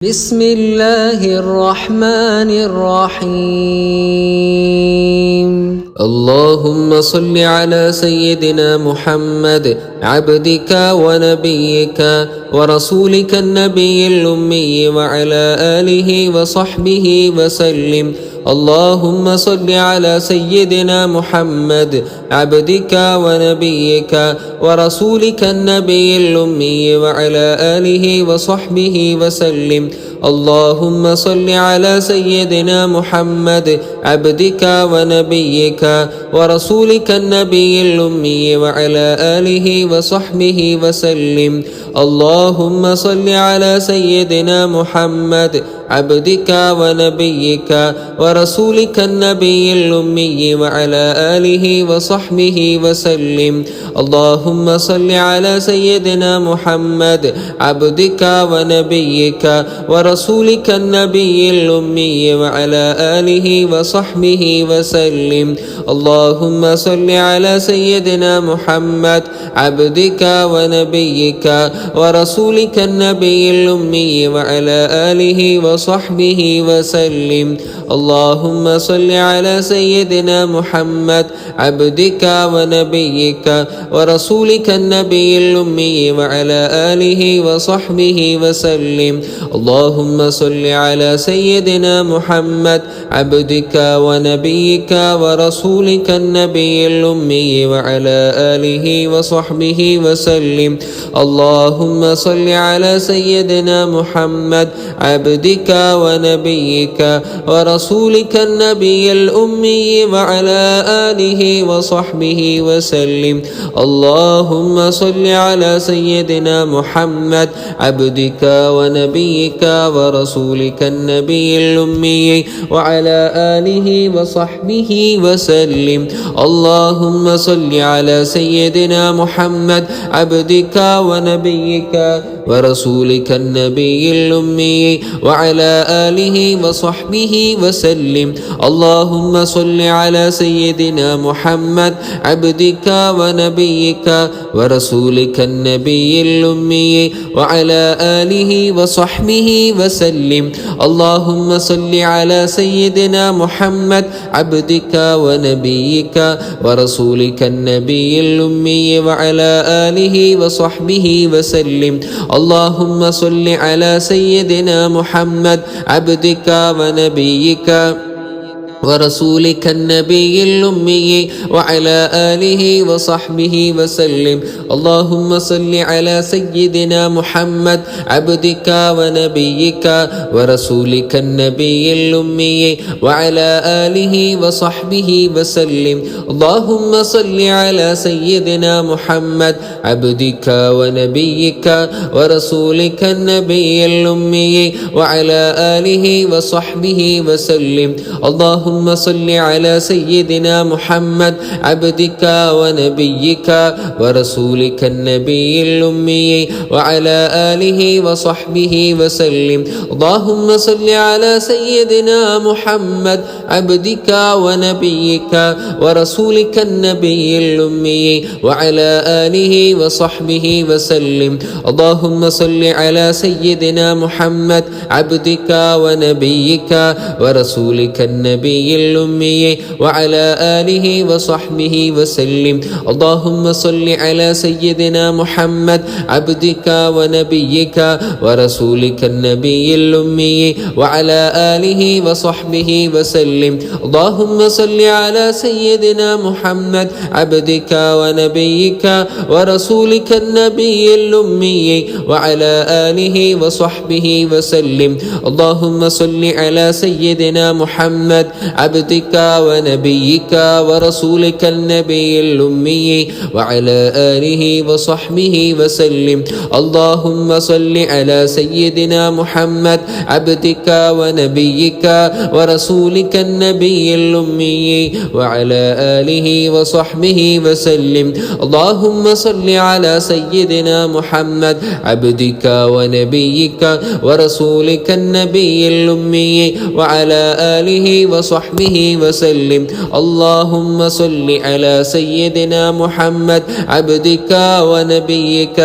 بسم الله الرحمن الرحيم. اللهم صل على سيدنا محمد عبدك ونبيك ورسولك النبي الأمي وعلى آله وصحبه وسلم. اللهم صل على سيدنا محمد عبدك ونبيك ورسولك النبي الأمي وعلى آله وصحبه وسلم. اللهم صل على سيدنا محمد عبدك ونبيك ورسولك النبي الأمي وعلى آله وصحبه وسلم. اللهم صل على سيدنا محمد عبدك ونبيك ورسولك النبي الأمي وعلى آله وصحبه وسلم. اللهم صل على سيدنا محمد عبدك ونبيك ورسولك النبي الأمي وعلى آله وصحبه وسلم. اللهم صل على سيدنا محمد عبدك ونبيك ورسولك النبي الأمي وعلى آله وصحبه وسلم. اللهم صل على سيدنا محمد عبدك ونبيك ورسولك النبي الأمي وعلى آله وصحبه وسلم. اللهم صل على سيدنا محمد عبدك ونبيك ورسولك النبي الأمي وعلى آله وصحبه وسلم. اللهم صل على سيدنا محمد عبدك ونبيك ورسولك النبي الأمي وعلى آله وصحبه وسلم. اللهم صل على سيدنا محمد عبدك ونبيك ورسولك النبي الأمي وعلى آله وصحبه وسلم. اللهم صل على سيدنا محمد عبدك ونبيك ورسولك النبي الأمي وعلى آله وصحبه وسلم. اللهم صل على سيدنا محمد عبدك ونبيك ورسولك النبي الأمي وعلى آله وصحبه وسلم. اللهم صل على سيدنا محمد عبدك ونبيك ورسولك النبي الأمي وعلى آله وصحبه وسلم. اللهم صل على سيدنا محمد عبدك ونبيك ورسولك النبي الأمي وعلى آله وصحبه وسلم. اللهم صل على سيدنا محمد عبدك ونبيك ورسولك النبي الأمي وعلى آله وصحبه وسلم. اللهم صل على سيدنا محمد عبدك ونبيك ورسولك النبي الأمي وعلى آله وصحبه وسلم. اللهم صل على سيدنا محمد عبدك ونبيك ورسولك النبي الأمي وعلى آله وصحبه وسلم. اللهم صل على سيدنا محمد عبدك ونبيك ورسولك النبي الأمي وعلى آله وصحبه وسلم. اللهم صل على سيدنا محمد عبدك ونبيك ورسولك النبي الأمي وعلى آله وصحبه وسلم. اللهم صل على سيدنا محمد عبدك ونبيك ورسولك النبي الأمي وعلى آله وصحبه وسلم. اللهم صل على سيدنا محمد عبدك ونبيك ورسولك النبي الأمي وعلى آله وصحبه وسلم. اللهم صل على سيدنا محمد عبدك ونبيك ورسولك النبي الأمي وعلى آله وصحبه وسلم. اللهم صل على سيدنا محمد عبدك ونبيك ورسولك النبي الأمي وعلى آله وصحبه وسلم. اللهم صل على سيدنا محمد عبدك ونبيك ورسولك النبي الأمي وعلى آله وصحبه وسلم. اللهم صل على سيدنا محمد عبدك ونبيك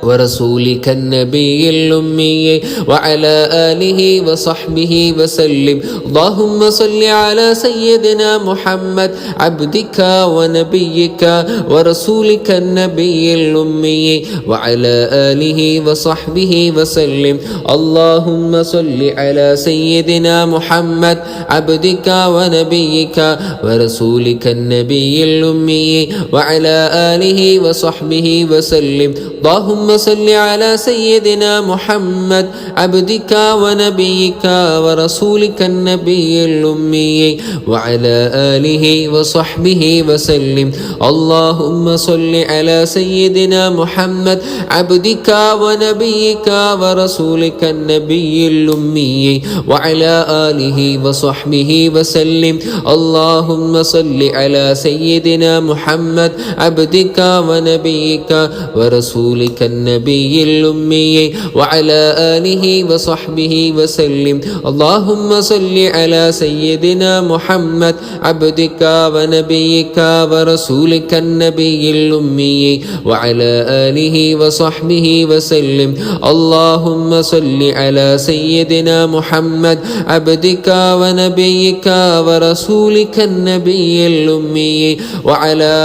ورسولك النبي الأمي وعلى آله وصحبه وسلم. اللهم صل على سيدنا محمد عبدك ونبيك ورسولك النبي الأمي وعلى آله وصحبه وسلم. اللهم صل على سيدنا محمد عبدك ونبيك ورسولك النبي الأمي وعلى آله وصحبه وسلم. اللهم صل على سيدنا محمد عبدك ونبيك ورسولك النبي الأمي وعلى آله وصحبه وسلم. اللهم صل على سيدنا محمد عبدك ونبيك ورسولك النبي الأمي وعلى آله وصحبه وسلم. اللهم صل على سيدنا محمد عبدك ونبيك ورسولك النبي الأمي وعلى آله وصحبه وسلم. اللهم صل على سيدنا محمد عبدك ونبيك ورسولك النبي الأمي وعلى آله وصحبه وسلم. اللهم صل على سيدنا محمد عبدك ونبيك ورسولك النبي الأمي وعلى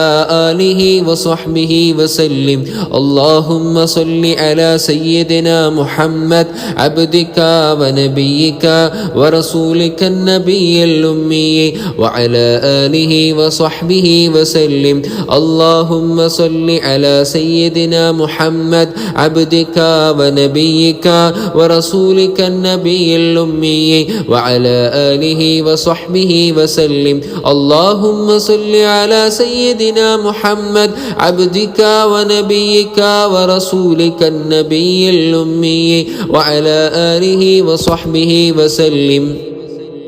آله وصحبه وسلم. اللهم صل على سيدنا محمد عبدك ونبيك ورسولك النبي الأمي وعلى آله وصحبه وسلم. اللهم صل على سيدنا محمد عبدك ونبيك ورسولك النبي الأمي وعلى آله وصحبه وسلم. اللهم صل على سيدنا محمد عبدك ونبيك ورسولك النبي الأمي وعلى آله وصحبه وسلم.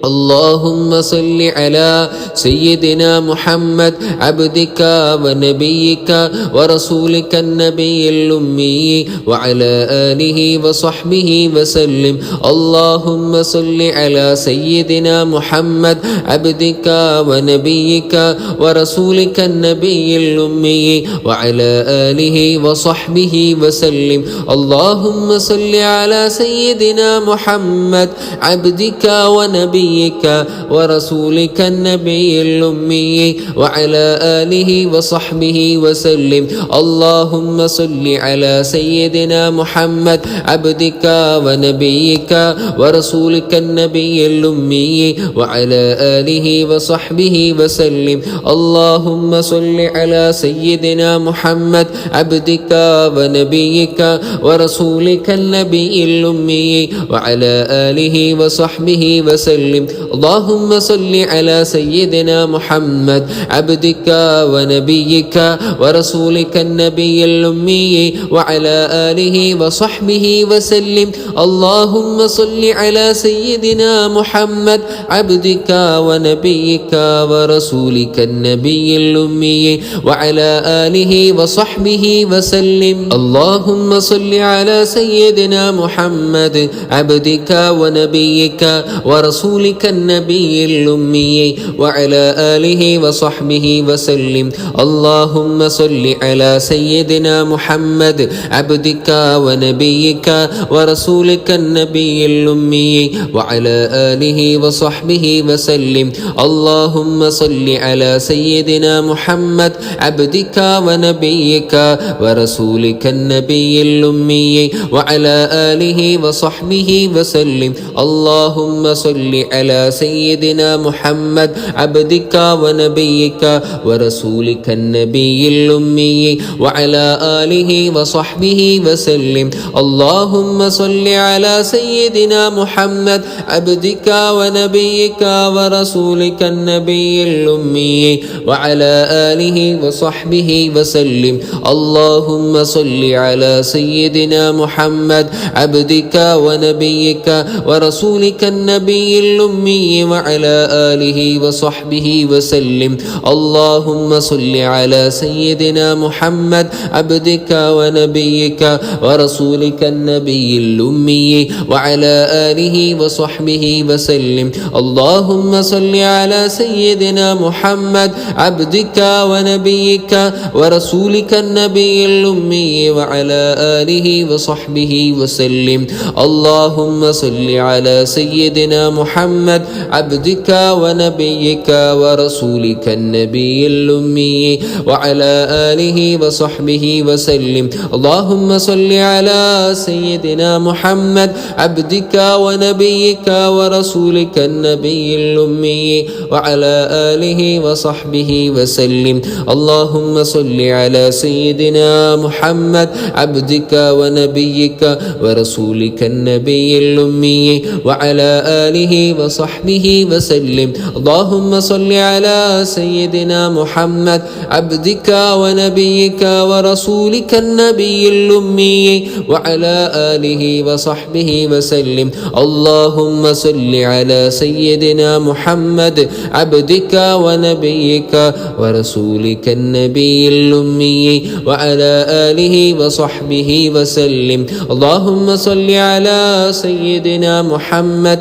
اللهم صل على سيدنا محمد عبدك ونبيك ورسولك النبي الأمي وعلى آله وصحبه وسلم. اللهم صل على سيدنا محمد عبدك ونبيك ورسولك النبي الأمي وعلى آله وصحبه وسلم. اللهم صل على سيدنا محمد عبدك ونبيك ورسولك النبي الأمي وعلى آله وصحبه وسلم. اللهم صل على سيدنا محمد عبدك ونبيك ورسولك النبي الأمي وعلى آله وصحبه وسلم. اللهم صل على سيدنا محمد عبدك ونبيك ورسولك النبي الأمي وعلى آله وصحبه وسلم. اللهم صل على سيدنا محمد عبدك ونبيك ورسولك النبي الأمي وعلى آله وصحبه وسلم. اللهم صل على سيدنا محمد عبدك ونبيك ورسولك النبي الأمي وعلى آله وصحبه وسلم. اللهم صل على سيدنا محمد عبدك ونبيك ورسولك النبي الأمي وعلى آله وصحبه وسلم. اللهم صل على سيدنا محمد عبدك ونبيك ورسولك النبي الأمي وعلى آله وصحبه وسلم. اللهم صل على سيدنا محمد عبدك ونبيك ورسولك النبي الأمي وعلى آله وصحبه وسلم. اللهم صل على سيدنا محمد عبدك ونبيك ورسولك النبي الأمي وعلى آله وصحبه وسلم. اللهم صل على سيدنا محمد عبدك ونبيك ورسولك النبي الأمي وعلى آله وصحبه وسلم. اللهم صل على سيدنا محمد عبدك ونبيك ورسولك النبي الأمي الأمي وعلى آله وصحبه وسلم. اللهم صل على سيدنا محمد عبدك ونبيك ورسولك النبي الأمي وعلى آله وصحبه وسلم. اللهم صل على سيدنا محمد عبدك ونبيك ورسولك النبي الأمي وعلى آله وصحبه وسلم. اللهم صل على سيدنا محمد عبدك ونبيك ورسولك النبي الأمي وعلى آله وصحبه وسلم. اللهم صل على سيدنا محمد عبدك ونبيك ورسولك النبي الأمي وعلى آله وصحبه وسلم. اللهم صل على سيدنا محمد عبدك ونبيك ورسولك النبي الأمي وعلى آله وصحبه وسلم. اللهم صل على سيدنا محمد عبدك ونبيك ورسولك النبي الأمي وعلى آله وصحبه وسلم. اللهم صل على سيدنا محمد عبدك ونبيك ورسولك النبي الأمي وعلى آله وصحبه وسلم. اللهم صل على سيدنا محمد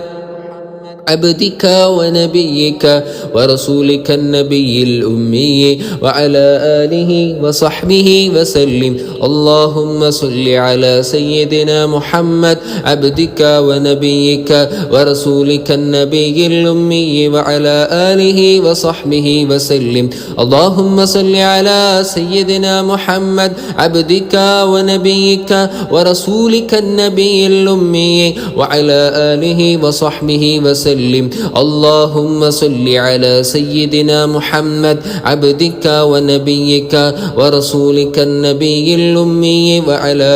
عبدك ونبيك ورسولك النبي الأمي وعلى آله وصحبه وسلم. اللهم صل على سيدنا محمد عبدك ونبيك ورسولك النبي الأمي وعلى آله وصحبه وسلم. اللهم صل على سيدنا محمد عبدك ونبيك ورسولك النبي الأمي وعلى آله وصحبه وسلم. اللهم صل على سيدنا محمد عبدك ونبيك ورسولك النبي الأمي وعلى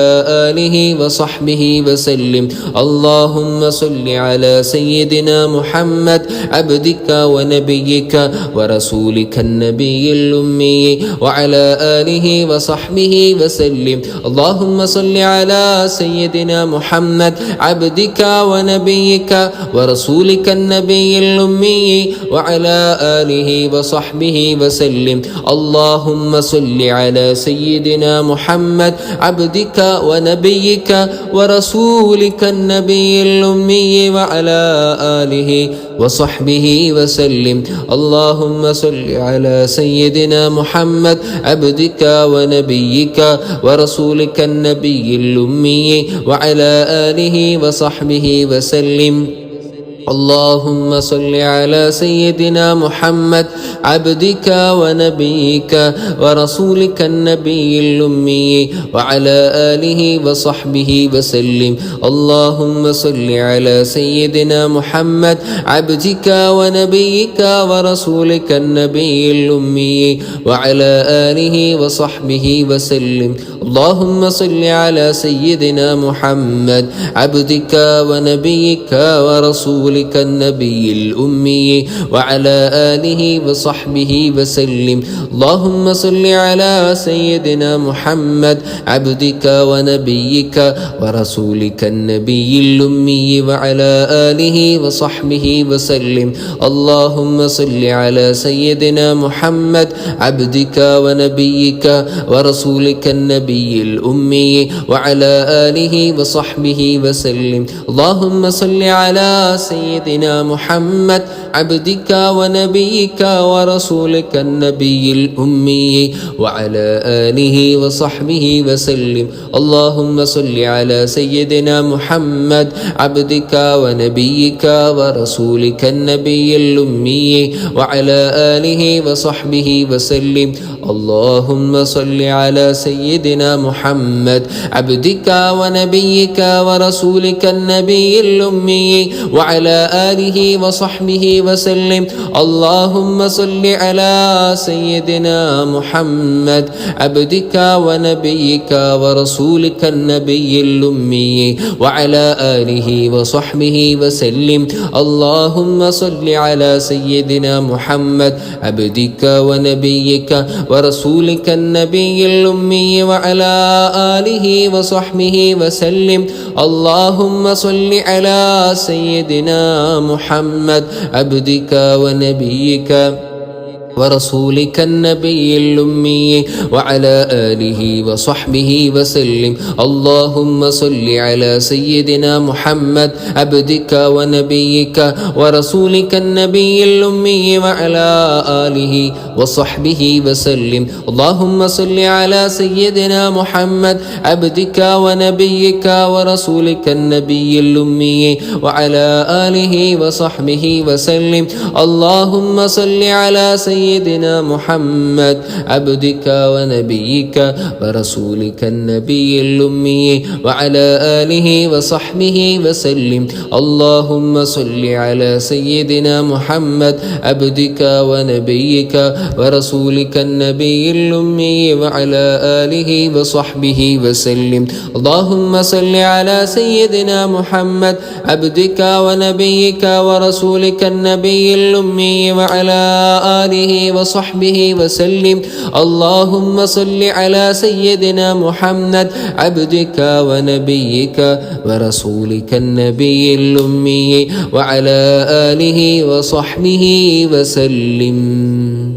آله وصحبه وسلم. اللهم صل على سيدنا محمد عبدك ونبيك ورسولك النبي الأمي وعلى آله وصحبه وسلم. اللهم صل على سيدنا محمد عبدك ونبيك ورسولك النبي الأمي وعلى آله وصحبه وسلم. اللهم صل على سيدنا محمد عبدك ونبيك ورسولك النبي الأمي وعلى آله وصحبه وسلم. اللهم صل على سيدنا محمد عبدك ونبيك ورسولك النبي الأمي وعلى آله وصحبه وسلم. اللهم صل على سيدنا محمد عبدك ونبيك ورسولك النبي الأمي وعلى آله وصحبه وسلم. اللهم صل على سيدنا محمد عبدك ونبيك ورسولك النبي الأمي وعلى آله وصحبه وسلم. اللهم صل على سيدنا محمد عبدك ونبيك ورسولك النبي الأمي وعلى آله وصحبه وسلم. اللهم صل على سيدنا محمد عبدك ونبيك ورسولك النبي الأمي وعلى آله وصحبه وسلم. اللهم صل على سيدنا محمد عبدك ونبيك ورسولك النبي الأمي وعلى آله وصحبه وسلم. اللهم صل على سيدنا محمد عبدك ونبيك ورسولك النبي الأمي وعلى آله وصحبه وسلم. اللهم صل على سيدنا محمد عبدك ونبيك ورسولك النبي الأمي وعلى آله وصحبه وسلم. اللهم صل على سيدنا محمد عبدك ونبيك ورسولك النبي الأمي وعلى آله وصحبه وسلم. اللهم صل على سيدنا محمد عبدك ونبيك ورسولك النبي الأمي وعلى آله وصحبه وسلم. اللهم صل على سيدنا محمد عبدك ونبيك ورسولك النبي الأمي وعلى وعلى آله وصحبه وسلم. اللهم صل على سيدنا محمد عبدك ونبيك ورسولك النبي الأمي وعلى آله وصحبه وسلم. اللهم صل على سيدنا محمد عبدك ونبيك ورسولك النبي الأمي وعلى آله وصحبه وسلم. اللهم صل على سيدنا محمد عبدك ونبيك ورسولك النبي الأمي وعلى آله وصحبه وسلم. اللهم صل على سيدنا محمد عبدك ونبيك ورسولك النبي الأمي وعلى آله وصحبه وسلم. اللهم صل على سيدنا محمد عبدك ونبيك ورسولك النبي الأمي وعلى آله وصحبه وسلم. اللهم صل على سيدنا محمد عبدك ونبيك ورسولك النبي الأمي وعلى آله وصحبه وسلم. اللهم صل على سيدنا محمد عبدك ونبيك ورسولك النبي الأمي وعلى آله وصحبه وسلم.